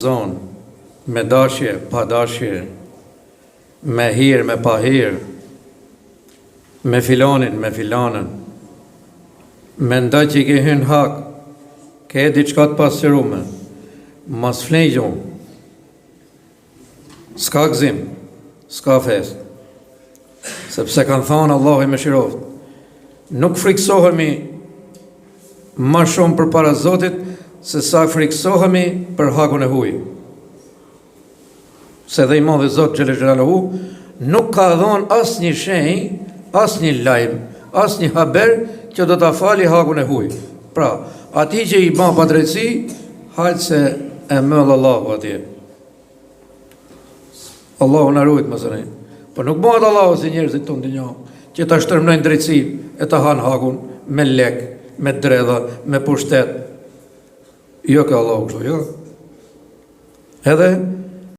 zonë, me dashje, pa dashje, me hirë, me pa hirë, me filonin, me filanën, me nda që i ke hynë hak, ke e diçka të pasërume, mas flenjë, s'ka gzim, s'ka fest, sepse kanë thonë Allah i me shiroft, nuk friksohemi ma shumë për para Zotit, se sa friksohemi për hakun e huj. Se dhe i madhi Zot Gjelle Gjelaluhu nuk ka dhon as një shenjë, as një lajm, as një haber që do ta fali hakun e huj. Pra, ati që i ban pa drejtësi, hajtë se e mëllë Allahu atje. Allahu në rujtë më zërej. Por nuk bëhet Allahu si njerëzit tonë të një, që ta shtërmnojnë drejtësi e ta hanë hakun me lek, me dredha, me pushtet. Jo ka Allahu kështu, jo. Edhe